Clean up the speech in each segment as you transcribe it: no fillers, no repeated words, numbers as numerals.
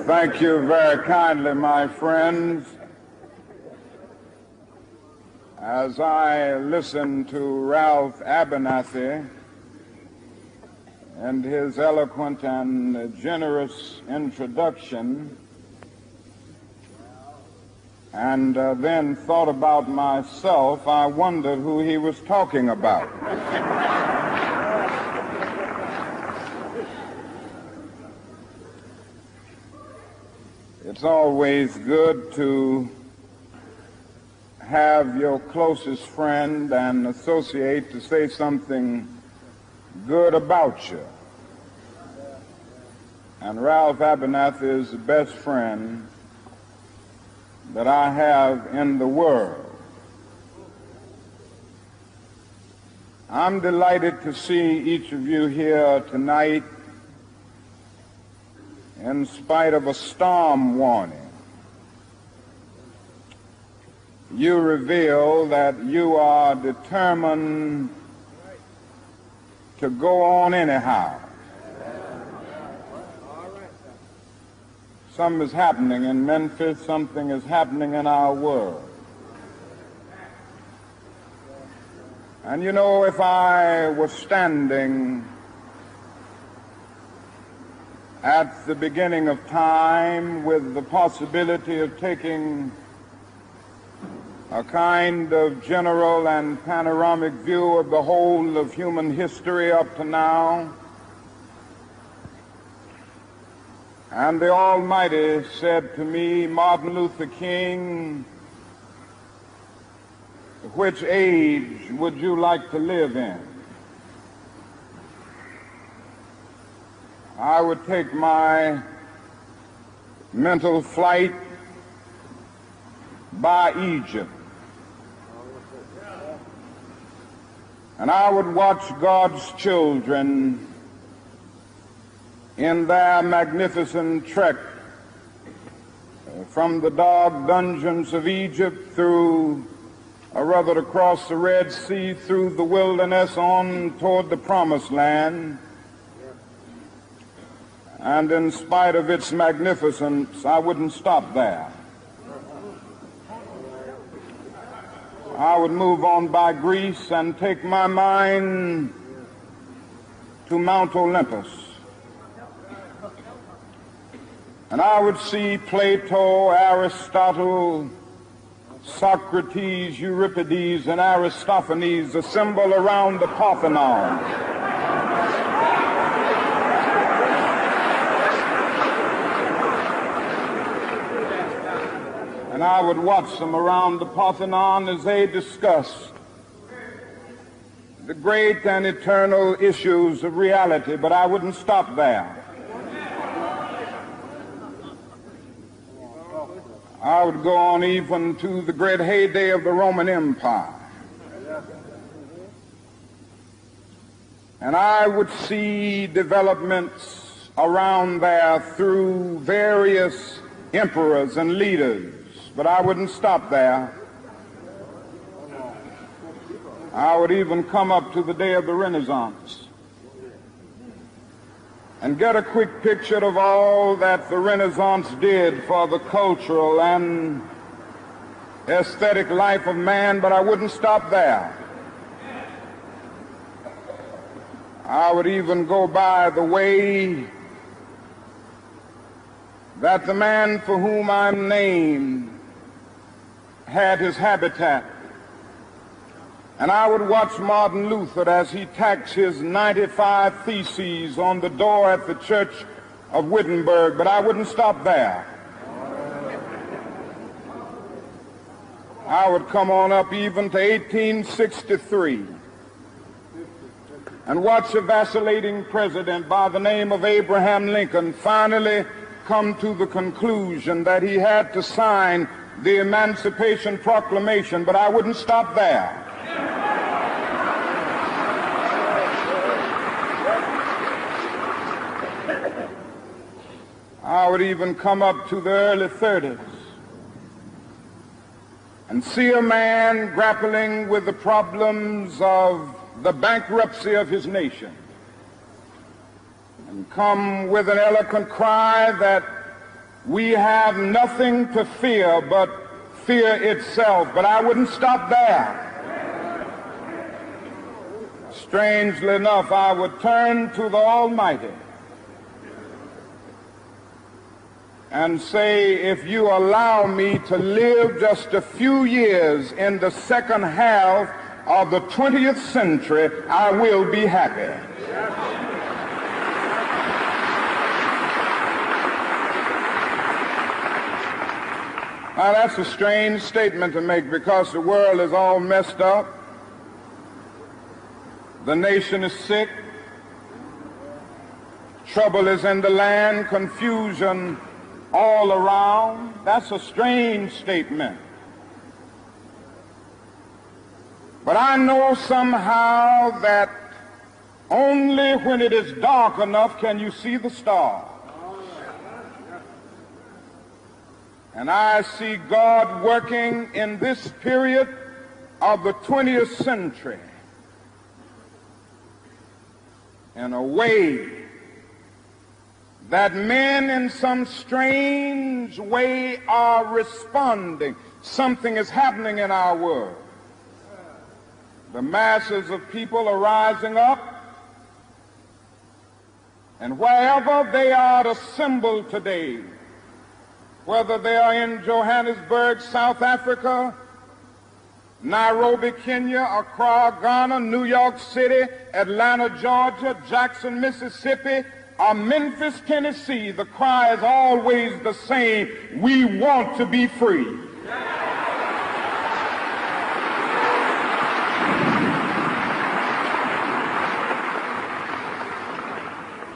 Thank you very kindly, my friends. As I listen to Ralph Abernathy and his eloquent and generous introduction, and then thought about myself, I wondered who he was talking about. It's always good to have your closest friend and associate to say something good about you. And Ralph Abernathy is the best friend that I have in the world. I'm delighted to see each of you here tonight in spite of a storm warning. You reveal that you are determined to go on anyhow. Something is happening in Memphis, something is happening in our world. And you know, if I was standing at the beginning of time with the possibility of taking a kind of general and panoramic view of the whole of human history up to now, and the Almighty said to me, Martin Luther King, which age would you like to live in? I would take my mental flight by Egypt, and I would watch God's children in their magnificent trek from the dark dungeons of Egypt through, or rather across the Red Sea, through the wilderness on toward the Promised Land. And in spite of its magnificence, I wouldn't stop there. I would move on by Greece and take my mind to Mount Olympus. And I would see Plato, Aristotle, Socrates, Euripides, and Aristophanes assemble around the Parthenon. And I would watch them around the Parthenon as they discussed the great and eternal issues of reality, but I wouldn't stop there. I would go on even to the great heyday of the Roman Empire. And I would see developments around there through various emperors and leaders. But I wouldn't stop there. I would even come up to the day of the Renaissance and get a quick picture of all that the Renaissance did for the cultural and aesthetic life of man, but I wouldn't stop there. I would even go by the way that the man for whom I'm named had his habitat. And I would watch Martin Luther as he tacks his 95 Theses on the door at the Church of Wittenberg, but I wouldn't stop there. I would come on up even to 1863 and watch a vacillating president by the name of Abraham Lincoln finally come to the conclusion that he had to sign the Emancipation Proclamation, but I wouldn't stop there. I would even come up to the early 30s and see a man grappling with the problems of the bankruptcy of his nation and come with an eloquent cry that we have nothing to fear but fear itself. But I wouldn't stop there. Strangely enough, I would turn to the Almighty and say, if you allow me to live just a few years in the second half of the 20th century, I will be happy. Now, that's a strange statement to make because the world is all messed up. The nation is sick. Trouble is in the land, confusion all around. That's a strange statement. But I know somehow that only when it is dark enough can you see the stars. And I see God working in this period of the 20th century in a way that men in some strange way are responding. Something is happening in our world. The masses of people are rising up, and wherever they are assembled today, whether they are in Johannesburg, South Africa, Nairobi, Kenya, Accra, Ghana, New York City, Atlanta, Georgia, Jackson, Mississippi, or Memphis, Tennessee, the cry is always the same: we want to be free.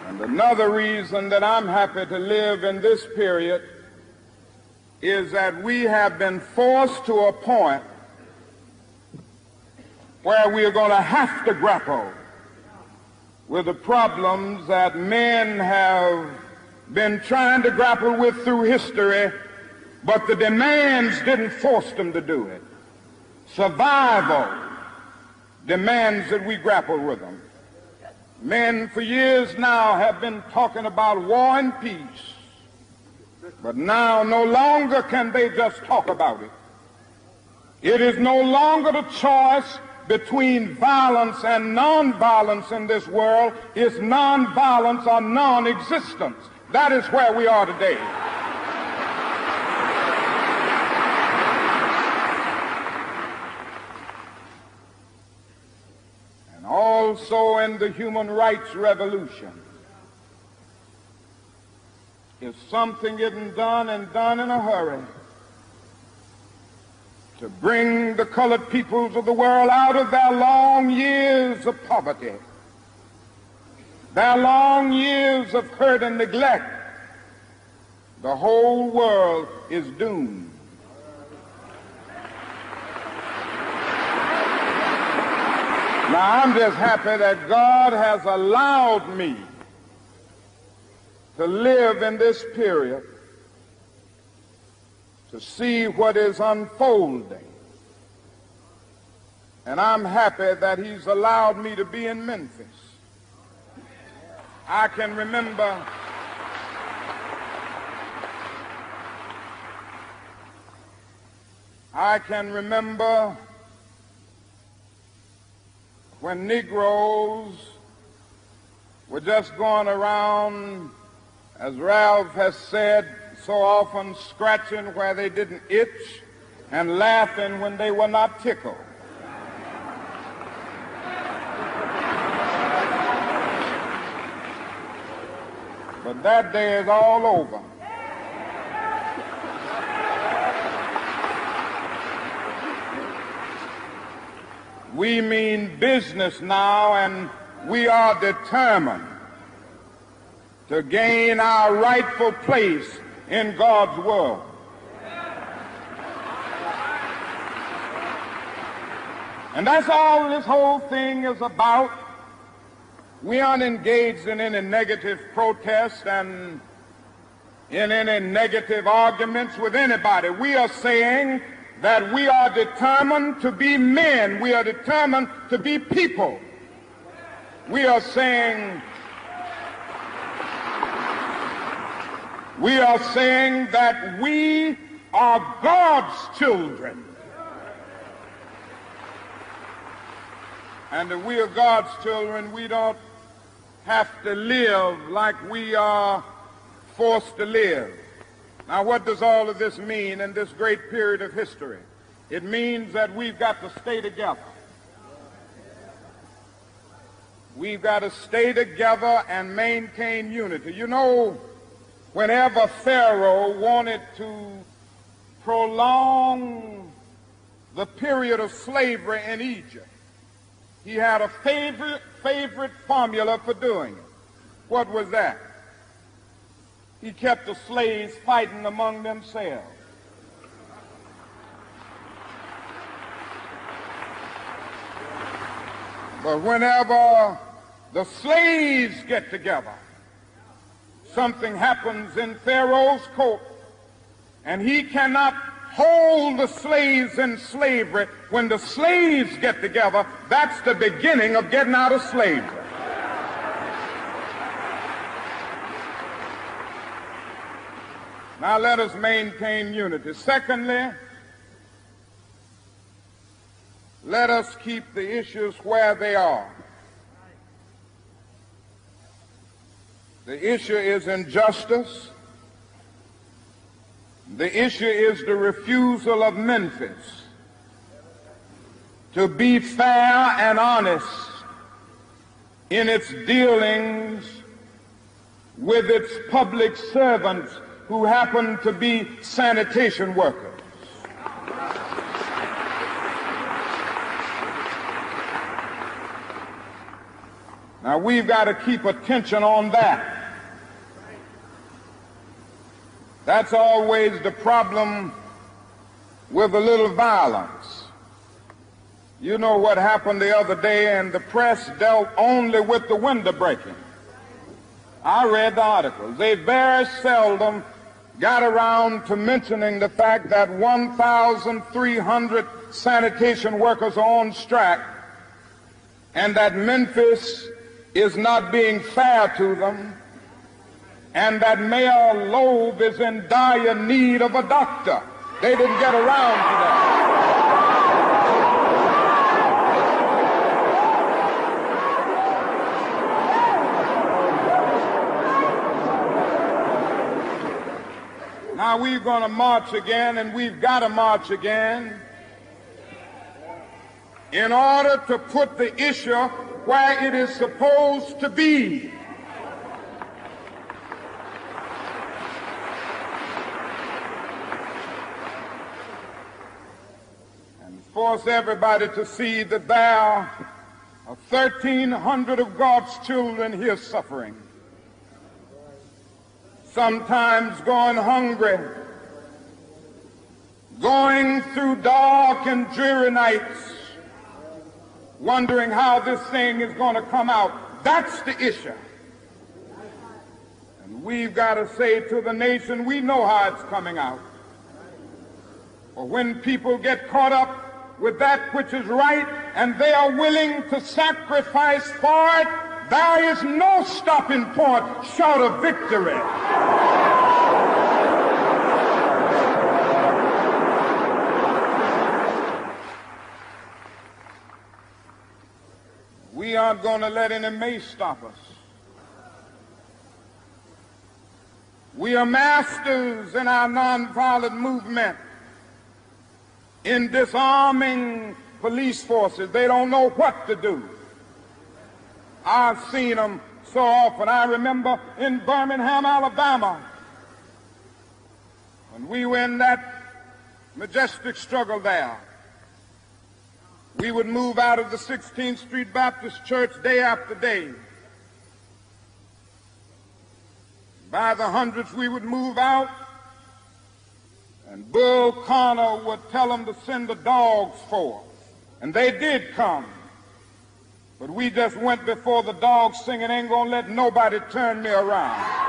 And another reason that I'm happy to live in this period is that we have been forced to a point where we are going to have to grapple with the problems that men have been trying to grapple with through history, but the demands didn't force them to do it. Survival demands that we grapple with them. Men for years now have been talking about war and peace, but now no longer can they just talk about it. It is no longer the choice between violence and nonviolence in this world. It's nonviolence or non-existence. That is where we are today. And also in the human rights revolution, if something isn't done and done in a hurry to bring the colored peoples of the world out of their long years of poverty, their long years of hurt and neglect, the whole world is doomed. Now, I'm just happy that God has allowed me to live in this period, to see what is unfolding. And I'm happy that he's allowed me to be in Memphis. I can remember when Negroes were just going around, as Ralph has said, so often scratching where they didn't itch and laughing when they were not tickled. But that day is all over. We mean business now, and we are determined to gain our rightful place in God's world. And that's all this whole thing is about. We aren't engaged in any negative protest and in any negative arguments with anybody. We are saying that we are determined to be men. We are determined to be people. We are saying We are saying that we are God's children. And if we are God's children, we don't have to live like we are forced to live. Now, what does all of this mean in this great period of history? It means that we've got to stay together. We've got to stay together and maintain unity. You know, whenever Pharaoh wanted to prolong the period of slavery in Egypt, he had a favorite formula for doing it. What was that? He kept the slaves fighting among themselves. But whenever the slaves get together, something happens in Pharaoh's court, and he cannot hold the slaves in slavery. When the slaves get together, that's the beginning of getting out of slavery. Now let us maintain unity. Secondly, let us keep the issues where they are. The issue is injustice. The issue is the refusal of Memphis to be fair and honest in its dealings with its public servants who happen to be sanitation workers. Now, we've got to keep attention on that. That's always the problem with a little violence. You know what happened the other day, and the press dealt only with the window breaking. I read the articles. They very seldom got around to mentioning the fact that 1,300 sanitation workers are on strike, and that Memphis is not being fair to them, and that Mayor Loeb is in dire need of a doctor. They didn't get around to that. Now we're going to march again, and we've got to march again in order to put the issue where it is supposed to be. And force everybody to see that there are 1,300 of God's children here suffering, sometimes going hungry, going through dark and dreary nights, wondering how this thing is going to come out. That's the issue. And we've got to say to the nation, we know how it's coming out. For when people get caught up with that which is right and they are willing to sacrifice for it, there is no stopping point short of victory. We aren't going to let any mace stop us. We are masters in our nonviolent movement in disarming police forces. They don't know what to do. I've seen them so often. I remember in Birmingham, Alabama, when we were in that majestic struggle there. We would move out of the 16th Street Baptist Church day after day. By the hundreds we would move out, and Bull Connor would tell them to send the dogs forth. And they did come. But we just went before the dogs singing, ain't gonna let nobody turn me around.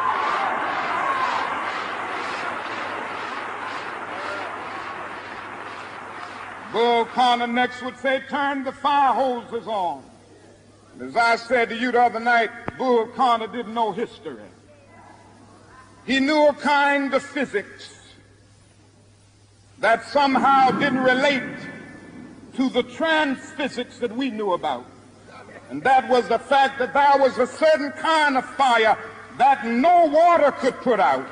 Bull Connor next would say, turn the fire hoses on. And as I said to you the other night, Bull Connor didn't know history. He knew a kind of physics that somehow didn't relate to the trans-physics that we knew about. And that was the fact that there was a certain kind of fire that no water could put out.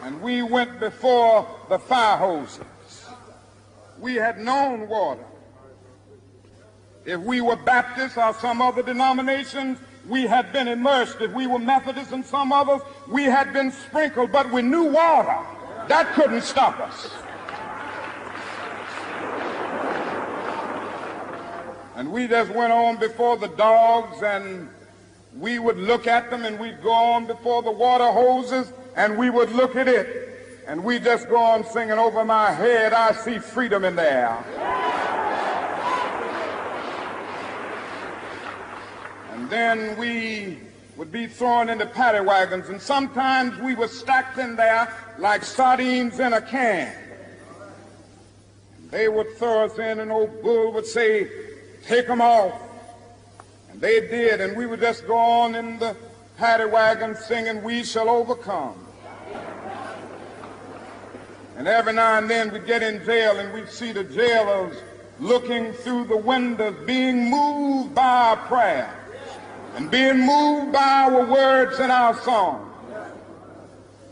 And we went before the fire hoses. We had known water. If we were Baptists or some other denominations, we had been immersed. If we were Methodists and some others, we had been sprinkled. But we knew water. That couldn't stop us. And we just went on before the dogs, and we would look at them, and we'd go on before the water hoses, and we would look at it. And we just go on singing, over my head I see freedom in the air. And then we would be thrown into paddy wagons, and sometimes we were stacked in there like sardines in a can. And they would throw us in, and old Bull would say, take them off. And they did, and we would just go on in the paddy wagon singing, we shall overcome. And every now and then we'd get in jail, and we'd see the jailers looking through the windows, being moved by our prayer and being moved by our words and our song.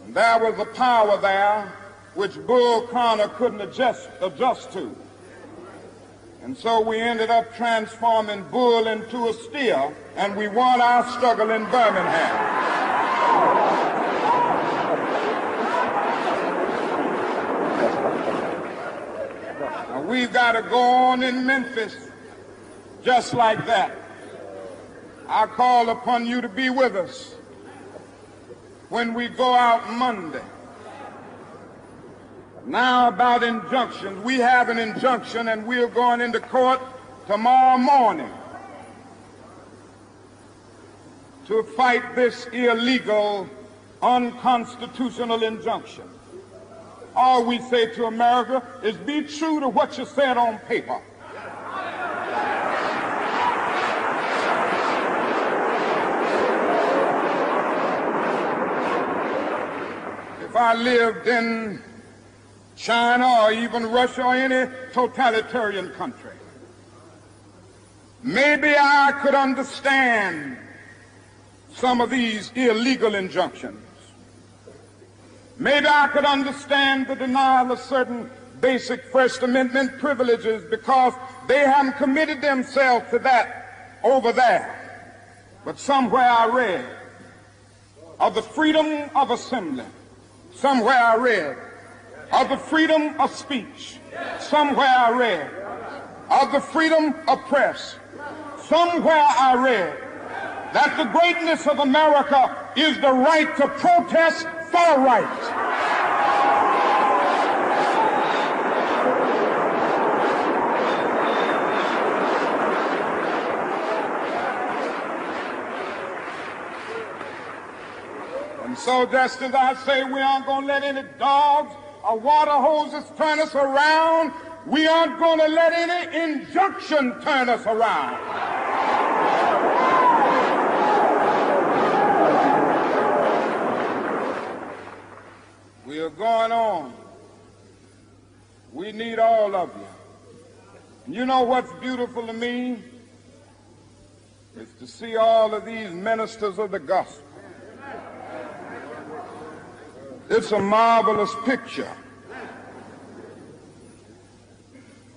And there was a power there which Bull Connor couldn't adjust to. And so we ended up transforming Bull into a steer, and we won our struggle in Birmingham. Now we've got to go on in Memphis just like that. I call upon you to be with us when we go out Monday. Now about injunctions. We have an injunction, and we're going into court tomorrow morning to fight this illegal, unconstitutional injunction. All we say to America is be true to what you said on paper. If I lived in China or even Russia or any totalitarian country, maybe I could understand some of these illegal injunctions. Maybe I could understand the denial of certain basic First Amendment privileges because they haven't committed themselves to that over there. But somewhere I read of the freedom of assembly. Somewhere I read of the freedom of speech. Somewhere I read of the freedom of press. Somewhere I read that the greatness of America is the right to protest for right. And so just as I say we aren't going to let any dogs or water hoses turn us around, we aren't going to let any injunction turn us around. We are going on. We need all of you. And you know what's beautiful to me? Is to see all of these ministers of the gospel. It's a marvelous picture.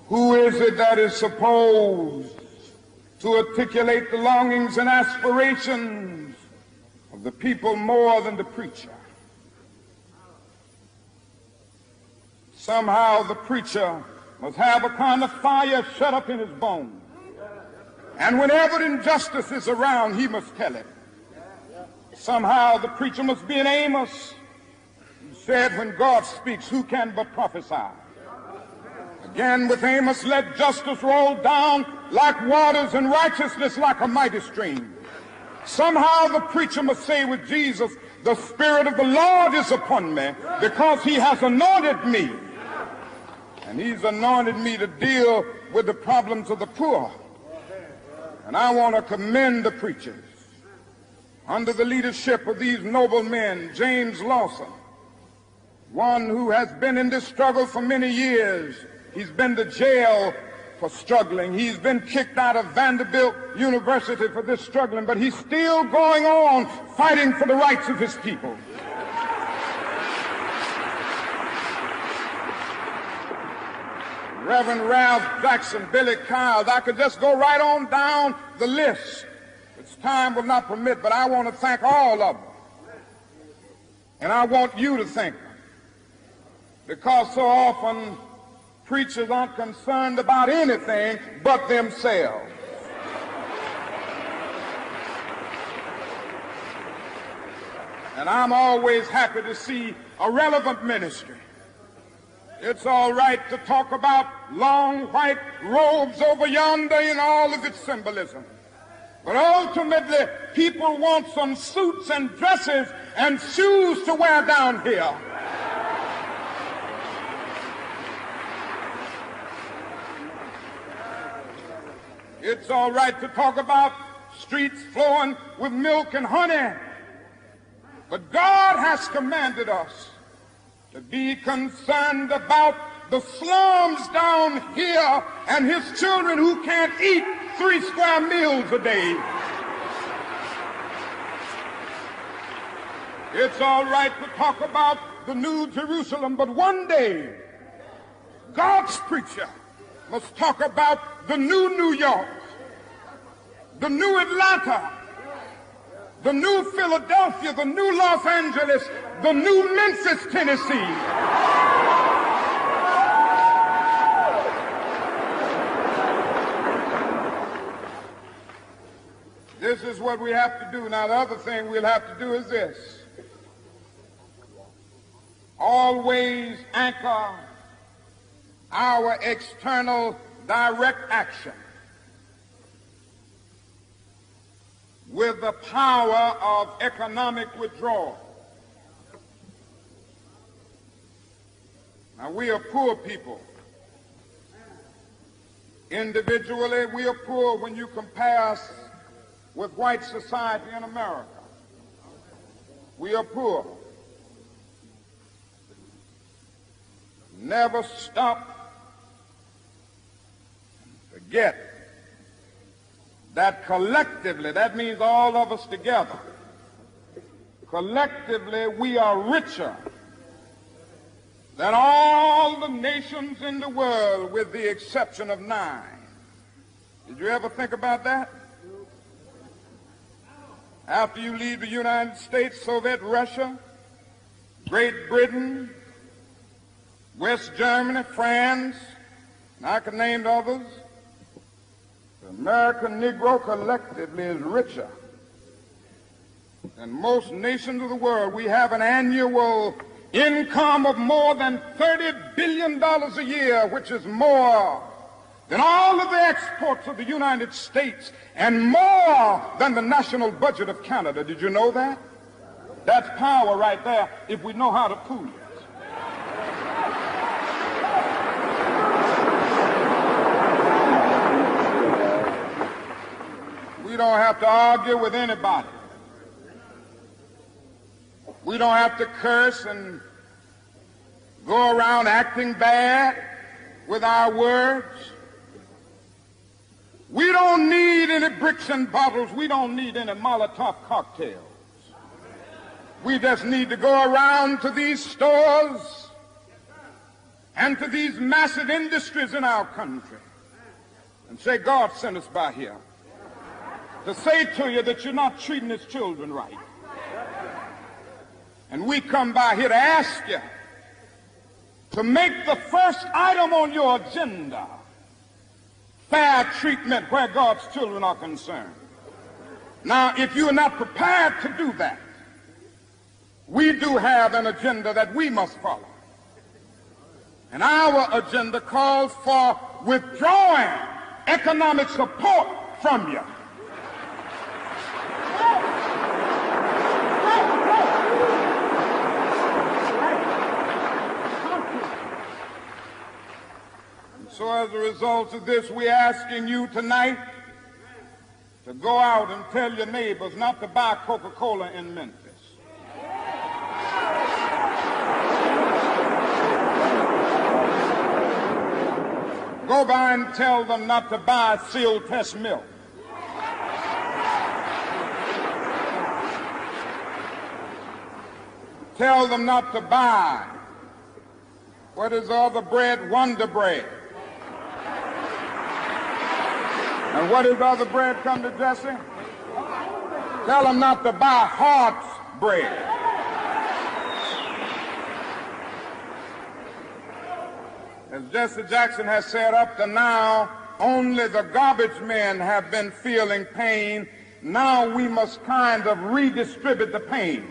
Who is it that is supposed to articulate the longings and aspirations of the people more than the preacher? Somehow the preacher must have a kind of fire shut up in his bones. And whenever injustice is around, he must tell it. Somehow the preacher must be an Amos, who said, when God speaks, who can but prophesy? Again with Amos, let justice roll down like waters and righteousness like a mighty stream. Somehow the preacher must say with Jesus, the Spirit of the Lord is upon me because he has anointed me. And he's anointed me to deal with the problems of the poor. And I want to commend the preachers under the leadership of these noble men, James Lawson, one who has been in this struggle for many years. He's been to jail for struggling. He's been kicked out of Vanderbilt University for this struggling, but he's still going on fighting for the rights of his people. Reverend Ralph Jackson, Billy Kyles, I could just go right on down the list, which time will not permit, but I want to thank all of them. And I want you to thank them, because so often preachers aren't concerned about anything but themselves. And I'm always happy to see a relevant ministry. It's all right to talk about long white robes over yonder in all of its symbolism. But ultimately, people want some suits and dresses and shoes to wear down here. It's all right to talk about streets flowing with milk and honey. But God has commanded us to be concerned about the slums down here and his children who can't eat 3 square meals a day. It's all right to talk about the New Jerusalem, but one day God's preacher must talk about the new New York, the new Atlanta, the new Philadelphia, the new Los Angeles, the new Memphis, Tennessee. This is what we have to do. Now, the other thing we'll have to do is this. Always anchor our external direct action with the power of economic withdrawal. Now, we are poor people. Individually, we are poor when you compare us with white society in America. We are poor. Never stop. Forget that collectively, that means all of us together, collectively we are richer than all the nations in the world with the exception of 9. Did you ever think about that? After you leave the United States, Soviet Russia, Great Britain, West Germany, France, and I can name others, the American Negro collectively is richer than most nations of the world. We have an annual income of more than $30 billion a year, which is more than all of the exports of the United States and more than the national budget of Canada. Did you know that? That's power right there if we know how to pool it. We don't have to argue with anybody. We don't have to curse and go around acting bad with our words. We don't need any bricks and bottles. We don't need any Molotov cocktails. We just need to go around to these stores and to these massive industries in our country and say, God sent us by here to say to you that you're not treating his children right. And we come by here to ask you to make the first item on your agenda fair treatment where God's children are concerned. Now, if you're not prepared to do that, we do have an agenda that we must follow. And our agenda calls for withdrawing economic support from you. So as a result of this, we're asking you tonight to go out and tell your neighbors not to buy Coca-Cola in Memphis. Go by and tell them not to buy Seal Test milk. Tell them not to buy, what is the other bread? Wonder Bread. And what is the other bread, come to Jesse? Tell them not to buy Hart's bread. As Jesse Jackson has said, up to now, only the garbage men have been feeling pain. Now we must kind of redistribute the pain.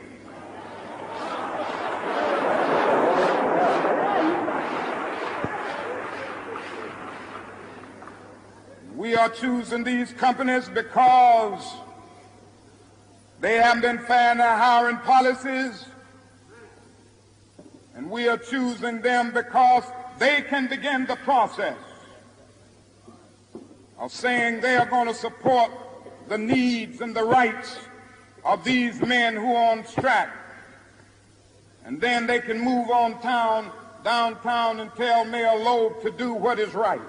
We are choosing these companies because they have been fair in their hiring policies, and we are choosing them because they can begin the process of saying they are going to support the needs and the rights of these men who are on strike. And then they can move on downtown and tell Mayor Loeb to do what is right.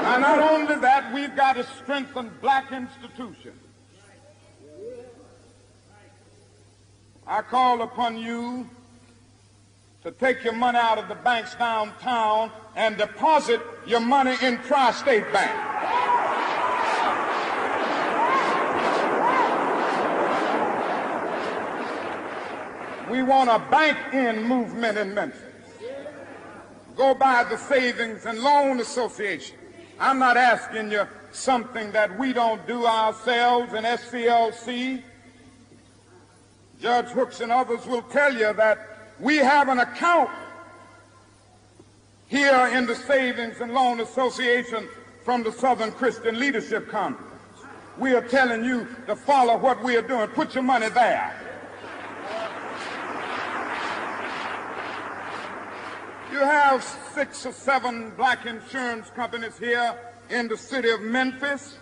Now, not only that, we've got to strengthen black institutions. I call upon you to take your money out of the banks downtown and deposit your money in Tri-State Bank. We want a bank-in movement in Memphis. Go by the Savings and Loan Association. I'm not asking you something that we don't do ourselves in SCLC. Judge Hooks and others will tell you that we have an account here in the Savings and Loan Association from the Southern Christian Leadership Conference. We are telling you to follow what we are doing. Put your money there. You have 6 or 7 black insurance companies here in the city of Memphis.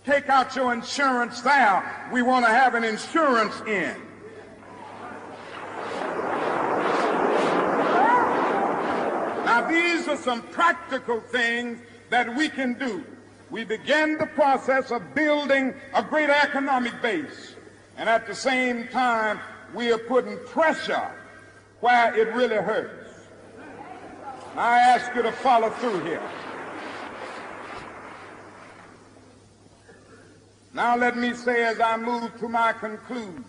Take out your insurance there. We want to have an insurance in. Now, these are some practical things that we can do. We begin the process of building a greater economic base, and at the same time, we are putting pressure where it really hurts. I ask you to follow through here. Now let me say, as I move to my conclusion,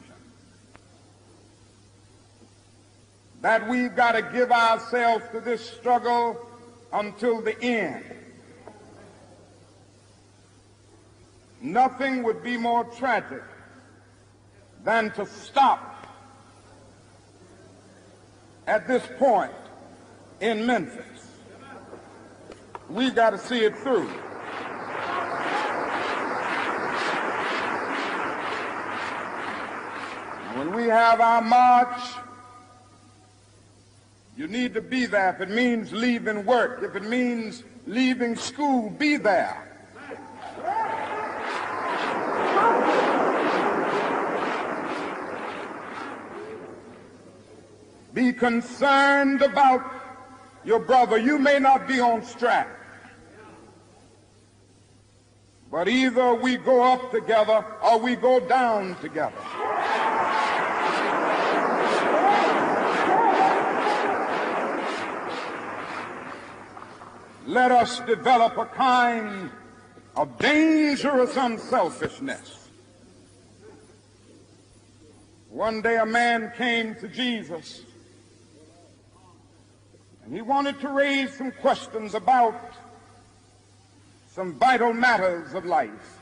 that we've got to give ourselves to this struggle until the end. Nothing would be more tragic than to stop at this point in Memphis. We've got to see it through. When we have our march, you need to be there. If it means leaving work, if it means leaving school, be there. Be concerned about your brother. You may not be on strike, but either we go up together or we go down together. Let us develop a kind of dangerous unselfishness. One day a man came to Jesus, and he wanted to raise some questions about some vital matters of life.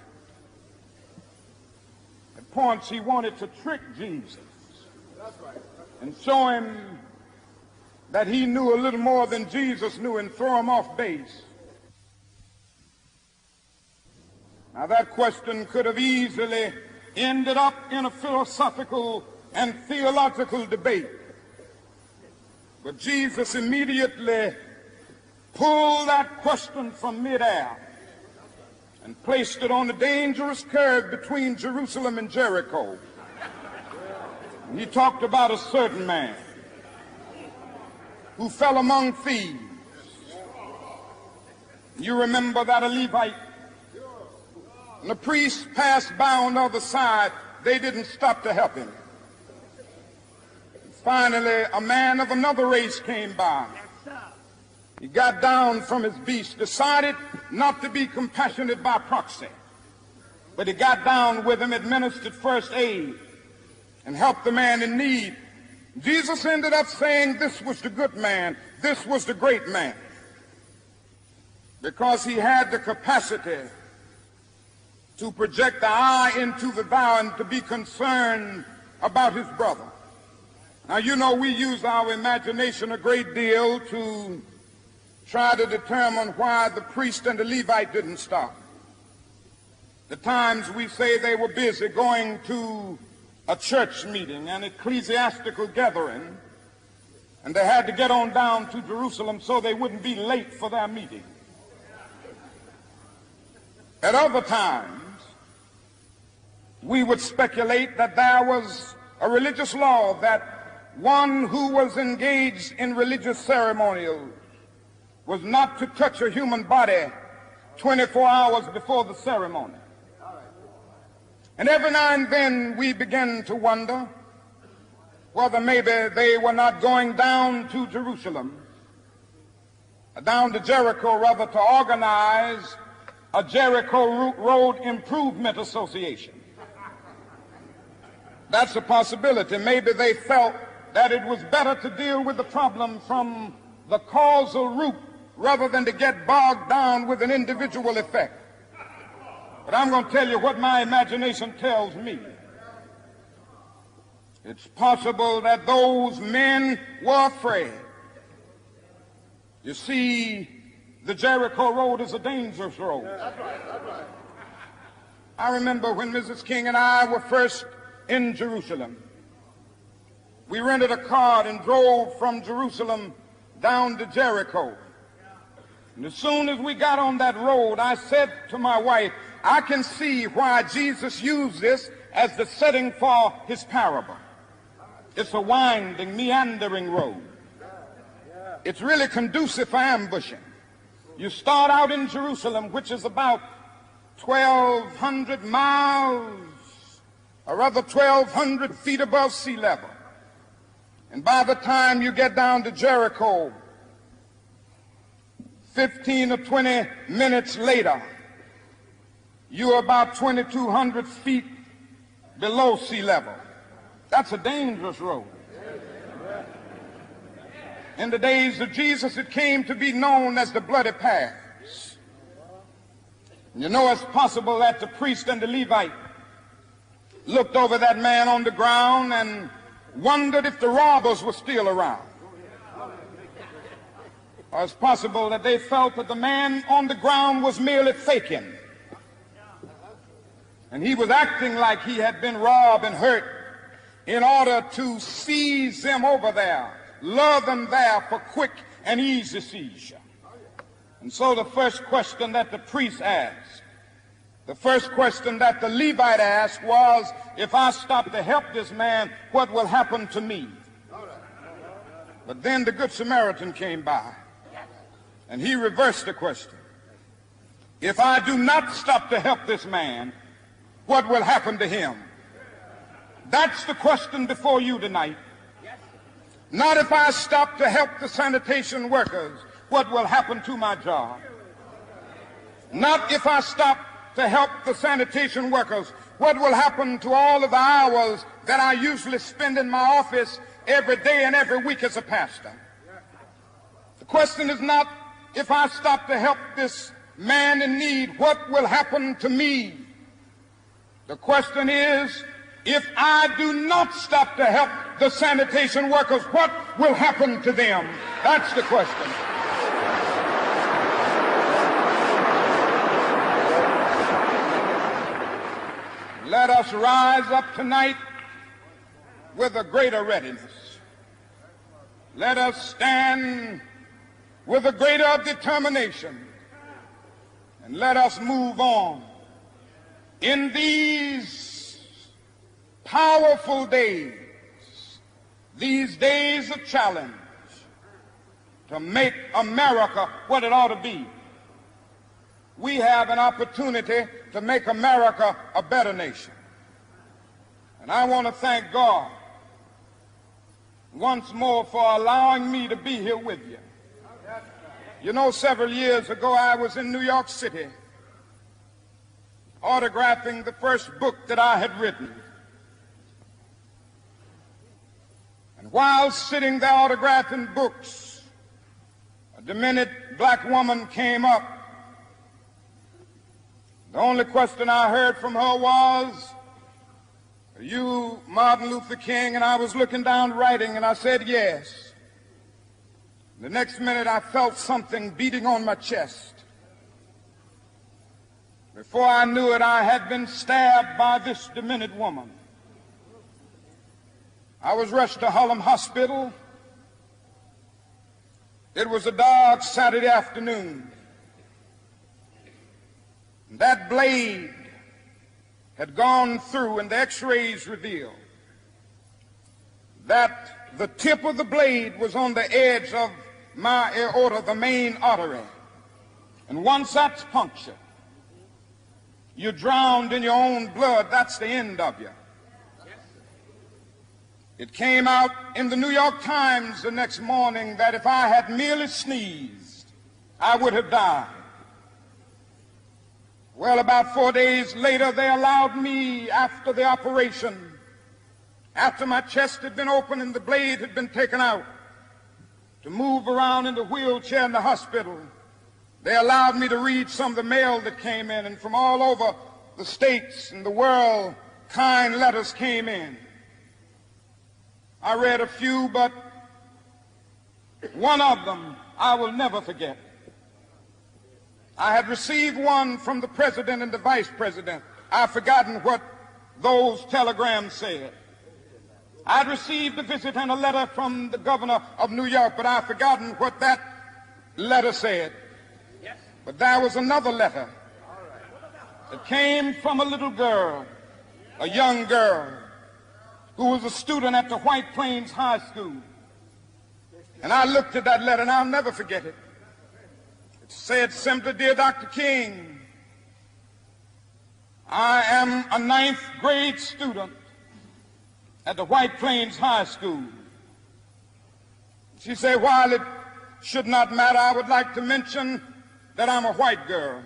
At points he wanted to trick Jesus and show him that he knew a little more than Jesus knew and throw him off base. Now that question could have easily ended up in a philosophical and theological debate. But Jesus immediately pulled that question from midair and placed it on the dangerous curve between Jerusalem and Jericho. And he talked about a certain man who fell among thieves. You remember that a Levite, and the priest passed by on the other side. They didn't stop to help him. Finally, a man of another race came by. He got down from his beast, decided not to be compassionate by proxy, but he got down with him, administered first aid, and helped the man in need. Jesus ended up saying this was the good man, this was the great man, because he had the capacity to project the eye into the thou and to be concerned about his brother. Now, you know, we use our imagination a great deal to try to determine why the priest and the Levite didn't stop. The times we say they were busy going to a church meeting, an ecclesiastical gathering, and they had to get on down to Jerusalem so they wouldn't be late for their meeting. At other times, we would speculate that there was a religious law that one who was engaged in religious ceremonials was not to touch a human body 24 hours before the ceremony. And every now and then we begin to wonder whether maybe they were not going down to Jerusalem, down to Jericho rather, to organize a Jericho Road Improvement Association. That's a possibility. Maybe they felt that it was better to deal with the problem from the causal root rather than to get bogged down with an individual effect. But I'm going to tell you what my imagination tells me. It's possible that those men were afraid. You see, the Jericho Road is a dangerous road. That's right. I remember when Mrs. King and I were first in Jerusalem. We rented a car and drove from Jerusalem down to Jericho. And as soon as we got on that road, I said to my wife, I can see why Jesus used this as the setting for his parable. It's a winding, meandering road. It's really conducive for ambushing. You start out in Jerusalem, which is about 1,200 miles, or rather 1,200 feet above sea level. And by the time you get down to Jericho, 15 or 20 minutes later, you're about 2,200 feet below sea level. That's a dangerous road. In the days of Jesus, it came to be known as the bloody paths. You know, it's possible that the priest and the Levite looked over that man on the ground and wondered if the robbers were still around. Or it's possible that they felt that the man on the ground was merely faking, and he was acting like he had been robbed and hurt in order to seize them over there, lure them there for quick and easy seizure. And so the first question that the priest asked, the first question that the Levite asked was, if I stop to help this man, what will happen to me? But then the Good Samaritan came by, and he reversed the question. If I do not stop to help this man, what will happen to him? That's the question before you tonight. Not if I stop to help the sanitation workers, what will happen to my job? Not if I stop to help the sanitation workers, what will happen to all of the hours that I usually spend in my office every day and every week as a pastor? The question is not if I stop to help this man in need, what will happen to me? The question is, if I do not stop to help the sanitation workers, what will happen to them? That's the question. Let us rise up tonight with a greater readiness. Let us stand with a greater determination, and let us move on in these powerful days, these days of challenge, to make America what it ought to be. We have an opportunity to make America a better nation. And I want to thank God once more for allowing me to be here with you. You know, several years ago I was in New York City autographing the first book that I had written. And while sitting there autographing books, a demented black woman came up. The only question I heard from her was, "Are you Martin Luther King?" And I was looking down writing, and I said, "Yes." The next minute I felt something beating on my chest. Before I knew it, I had been stabbed by this demented woman. I was rushed to Harlem Hospital. It was a dark Saturday afternoon. That blade had gone through, and the x-rays revealed that the tip of the blade was on the edge of my aorta, the main artery. And once that's punctured, you're drowned in your own blood. That's the end of you. It came out in the New York Times the next morning that if I had merely sneezed, I would have died. Well, about 4 days later, they allowed me, after the operation, after my chest had been opened and the blade had been taken out, to move around in the wheelchair in the hospital. They allowed me to read some of the mail that came in, and from all over the states and the world, kind letters came in. I read a few, but one of them I will never forget. I had received one from the president and the vice president. I've forgotten what those telegrams said. I'd received a visit and a letter from the governor of New York, but I've forgotten what that letter said. But there was another letter that came from a little girl, a young girl, who was a student at the White Plains High School. And I looked at that letter, and I'll never forget it. It said simply, "Dear Dr. King, I am a 9th grade student at the White Plains High School." She said, "While it should not matter, I would like to mention that I'm a white girl.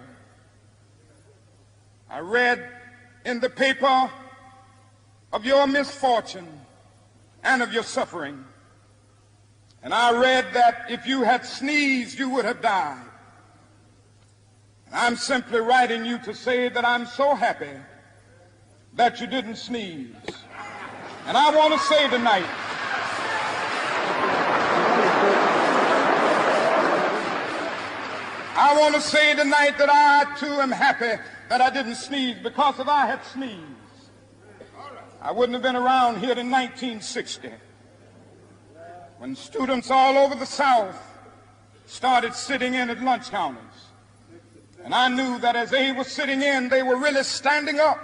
I read in the paper of your misfortune and of your suffering. And I read that if you had sneezed, you would have died. And I'm simply writing you to say that I'm so happy that you didn't sneeze. And I want to say tonight, that I too am happy that I didn't sneeze, because if I had sneezed, I wouldn't have been around here in 1960, when students all over the South started sitting in at lunch counters. And I knew that as they were sitting in, they were really standing up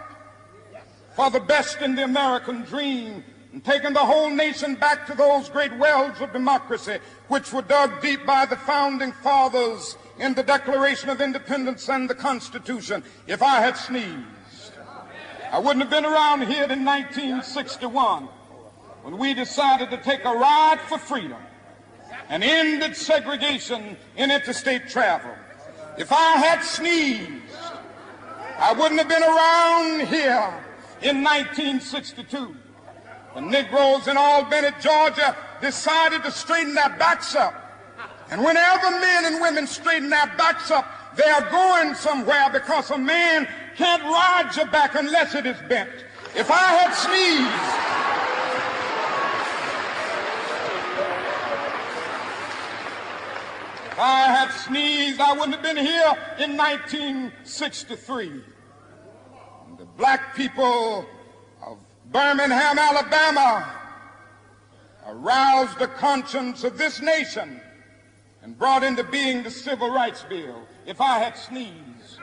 for the best in the American dream and taking the whole nation back to those great wells of democracy which were dug deep by the founding fathers in the Declaration of Independence and the Constitution. If I had sneezed, I wouldn't have been around here in 1961 when we decided to take a ride for freedom and ended segregation in interstate travel. If I had sneezed, I wouldn't have been around here in 1962 when Negroes in Albany, Georgia decided to straighten their backs up. And whenever men and women straighten their backs up, they are going somewhere, because a man can't ride your back unless it is bent. If I had sneezed, I wouldn't have been here in 1963. And the black people of Birmingham, Alabama, aroused the conscience of this nation and brought into being the Civil Rights Bill, if I had sneezed,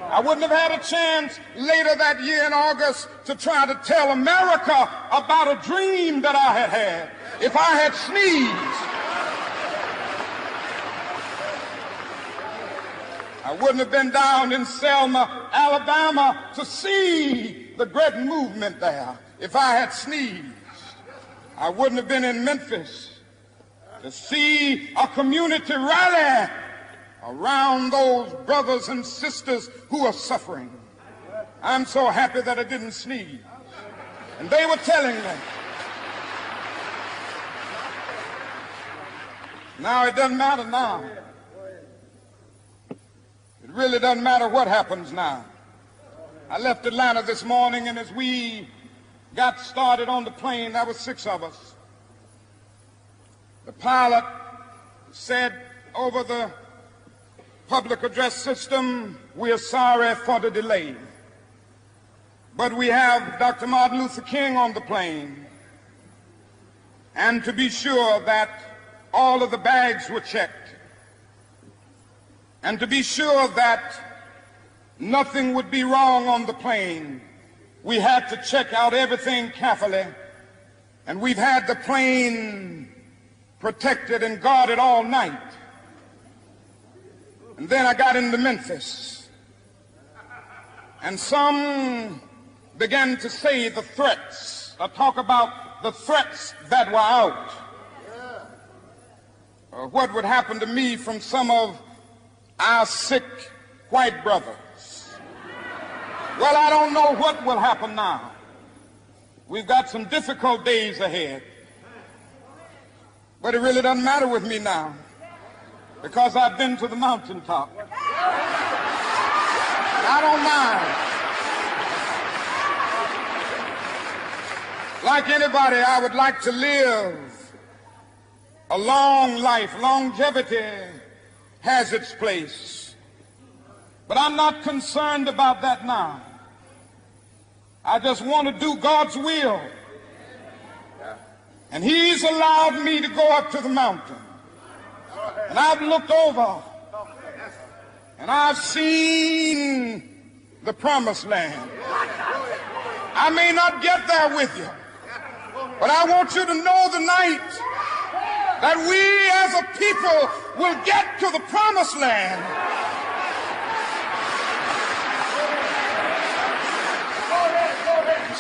I wouldn't have had a chance later that year in August to try to tell America about a dream that I had had. If I had sneezed, I wouldn't have been down in Selma, Alabama to see the great movement there. If I had sneezed, I wouldn't have been in Memphis to see a community rally around those brothers and sisters who are suffering. I'm so happy that I didn't sneeze. And they were telling me, now it doesn't matter now. It really doesn't matter what happens now. I left Atlanta this morning, and as we got started on the plane, there were 6 of us. The pilot said over the public address system, "We are sorry for the delay, but we have Dr. Martin Luther King on the plane, and to be sure that all of the bags were checked, and to be sure that nothing would be wrong on the plane, we had to check out everything carefully, and we've had the plane protected and guarded all night." And then I got into Memphis, and some began to say the threats, or talk about the threats that were out, or what would happen to me from some of our sick white brothers. Well, I don't know what will happen now. We've got some difficult days ahead, but it really doesn't matter with me now, because I've been to the mountaintop. I don't mind. Like anybody, I would like to live a long life. Longevity has its place. But I'm not concerned about that now. I just want to do God's will. And He's allowed me to go up to the mountain. And I've looked over, and I've seen the promised land. I may not get there with you, but I want you to know tonight that we as a people will get to the promised land.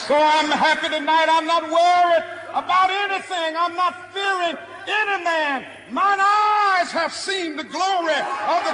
So I'm happy tonight. I'm not worried about anything. I'm not fearing any man. Mine eyes have seen the glory of the